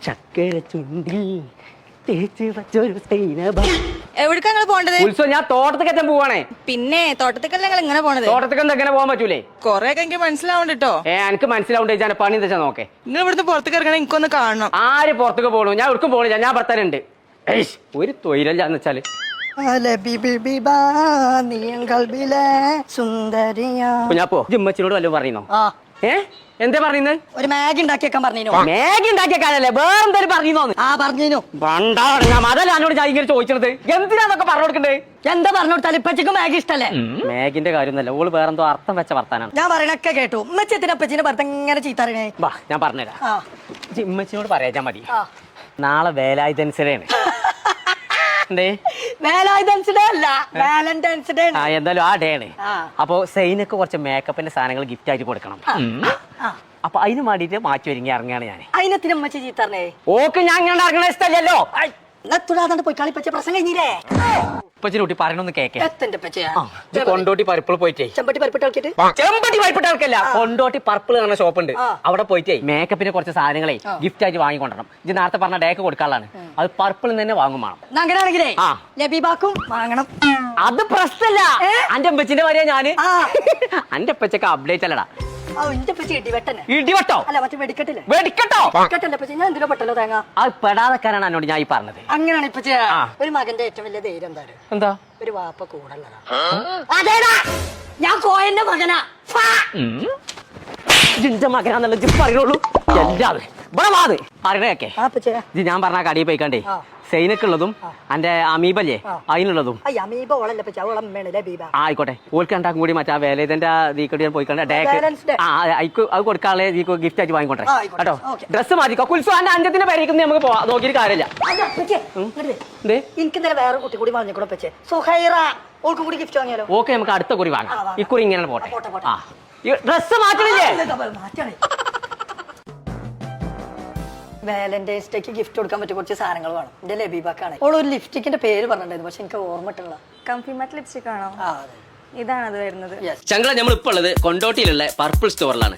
ചക്കര ചുണ്ടിൽ തേച്ച് വച്ചൊരു സൈനബ. എവിടേക്കാ നിങ്ങൾ പോണ്ടത്? ഉത്സവം ഞാൻ തോട്ടത്തേക്ക് പോവാണേ. പിന്നെ തോട്ടത്തേക്കല്ല നിങ്ങൾ ഇങ്ങനെ പോണത്? തോട്ടത്തേക്ക് എങ്ങനെ പോകാൻ പറ്റൂലേ? കൊറേ ഒക്കെ എനിക്ക് മനസ്സിലാവണ്ട കേട്ടോ. എനിക്ക് മനസ്സിലാവണ്ടേ? ഞാൻ പണി എന്താ വെച്ചാ നോക്കേ. നിങ്ങൾ ഇവിടുന്ന് പുറത്തേക്ക് ഇറങ്ങണേ എനിക്കൊന്ന് കാണണം. ആര് പുറത്തേക്ക് പോകണു? ഞാൻ ഒരിക്കും പോണില്ല, ഞാൻ ഭർത്താനുണ്ട്. ഒരു തൊഴിലല്ലാന്ന് വെച്ചാല് ഞാൻ പോ. ജിമ്മച്ചിനോട് വല്ലതും പറയുന്നോ? എന്താ പറയുന്നത്? ഒരു മാഗി ഉണ്ടാക്കിയേക്കാൻ പറഞ്ഞു. മാഗി ഉണ്ടാക്കിയേക്കാനല്ലേ? വേറെ എന്തായാലും പറഞ്ഞോന്ന്? പറഞ്ഞു. അതല്ല എന്നോട് ഞാൻ ഇങ്ങനെ ചോദിച്ചത്. എന്തിനാന്നൊക്കെ പറഞ്ഞു കൊടുക്കണ്ടേ? എന്താ പറഞ്ഞു കൊടുത്താലും ഇപ്പച്ചക്ക് മാഗി ഇഷ്ടല്ലേ? മാഗിന്റെ കാര്യമൊന്നുമല്ല, ഓള് വേറെന്തോ അർത്ഥം വെച്ച വർത്താനാണ്. ഞാൻ പറയണൊക്കെ കേട്ടു. ഉമ്മച്ചത്തിന്റെ അപ്പച്ചിന്റെ ഭർത്ത ഇങ്ങനെ ചീത്തറിയണേ. വാ ഞാൻ പറഞ്ഞുതരാം. ജിമ്മച്ചിനോട് പറയാ മതി. നാളെ വേലായുധൻസിലാണ്. എന്തായാലും ആ ഡേ ആണ്. അപ്പൊ സൈനക്ക് കുറച്ച് മേക്കപ്പിന്റെ സാധനങ്ങൾ ഗിഫ്റ്റ് ആയിട്ട് കൊടുക്കണം. അപ്പൊ അതിന് വേണ്ടിട്ട് മാറ്റി ഒരുങ്ങി ഇറങ്ങാണ് ഞാൻ. അതിനെത്തിന് അമ്മച്ചി ചീത്തറിഞ്ഞേ? ഓക്കെ ഞാൻ ഇങ്ങനെ ഇറങ്ങണ ഇഷ്ടമല്ലല്ലോ. പോയി കളിപ്പച്ച പ്രശ്നം കഴിഞ്ഞില്ലേ? ഇപ്പച്ചിനൂട്ടി പറയണൊന്ന് കേക്കേ. കൊണ്ടോട്ടി പർപ്പിൾ പോയിട്ടേ. ചെമ്പട്ടി പരിപ്പിട്ട് കളിക്കിട്ട് ചെമ്പട്ടി പരിപ്പിട്ട് കളിക്കല്ല, കൊണ്ടോട്ടി പർപ്പിൾ എന്ന ഷോപ്പ് ഉണ്ട്. അവിടെ പോയിട്ടേ മേക്കപ്പിന്റെ കുറച്ച് സാധനങ്ങളെ ഗിഫ്റ്റ് ആയിട്ട് വാങ്ങിക്കൊണ്ടണം. ഇത് നേരത്തെ പറഞ്ഞ ഡേക്ക് കൊടുക്കാനുള്ളതാണ്. അത് പർപ്പിൾ തന്നെ വാങ്ങും വേണം. അങ്ങനെയാണെങ്കിലേ ലബീബാക്കും വാങ്ങണം. അത് പ്രശ്നല്ല. അന്റെ അപ്പച്ചിന്റെ പറയാ ഞാന്. അന്റെ അപ്പച്ചൊക്കെ അപ്ഡേറ്റ് അല്ലടാ. ഇടിവട്ടോ? വെടിക്കട്ടോ? ഞാൻ എന്തിനോ പെട്ടല്ലോ തേങ്ങ. അത് പെടാതെക്കാരാണ് എന്നോട് ഞാൻ ഈ പറഞ്ഞത്. അങ്ങനെയാണ് ഇപ്പൊ ഒരു മകന്റെ ഏറ്റവും വലിയ ധൈര്യം എന്താ? ഒരു വാപ്പ കൂടല്ലതാ. അതേടാ, ഞാൻ കോയന്റെ മകനാ. ജിന്റെ മകനാന്നുള്ള ജിപ്പ് അറിയുള്ളൂ. എല്ലാവരും ഇവിടെ വാത് പറയണേക്കെ. ഞാൻ പറഞ്ഞ കടയിൽ പോയിക്കണ്ടേ സൈനക്കുള്ളതും അന്റെ അമീബല്ലേ അതിനുള്ളതും ആയിക്കോട്ടെ. ഓൾക്ക് രണ്ടാക്കും കൂടി മറ്റേ വേലേതന്റെ ദീക്കടി ഞാൻ പോയിക്കണ്ട ഡേക്ക് അത് കൊടുക്കാനുള്ള ഗിഫ്റ്റ് ആയിട്ട് വാങ്ങിക്കോട്ടെ കേട്ടോ. ഡ്രസ്സ് മാറ്റിക്കോ. കുൽസുവാന്റെ അഞ്ചത്തിന്റെ പേരേക്ക് നമുക്ക് പോവാം. നോക്കിയിട്ട് കാര്യമില്ല. എനിക്ക് വേറെ കുട്ടി കൂടി വാങ്ങിക്കോളെ. സുഹൈറ ഓൾക്കും കൂടി ഗിഫ്റ്റ് വാങ്ങിയാലോ? ഓക്കെ, നമുക്ക് അടുത്ത കുറി വാങ്ങാം. ഇക്കുറി ഇങ്ങനെ പോട്ടെ. ഡ്രസ്സ് മാറ്റണില്ലേ? വാലന്റൈൻസ് ഡേക്ക് ഗിഫ്റ്റ് കൊടുക്കാൻ പറ്റിയ കുറച്ച് സാധനങ്ങൾ വേണം. എന്റെ ലബീബാക്കാണ്. ഓൾ ഒരു ലിപ്സ്റ്റിക്കിന്റെ പേര് പറഞ്ഞിട്ടുണ്ടായിരുന്നു, പക്ഷെ എനിക്ക് ഓർമ്മട്ടുള്ള കംഫിമാറ്റ് ലിപ്സ്റ്റിക് ആണോ? ഇതാണ് അത് വരുന്നത്. ചങ്കള നമ്മൾ ഇപ്പോൾ ഉള്ളത് കൊണ്ടോട്ടിയിലുള്ള പർപ്പിൾ സ്റ്റോറിലാണ്.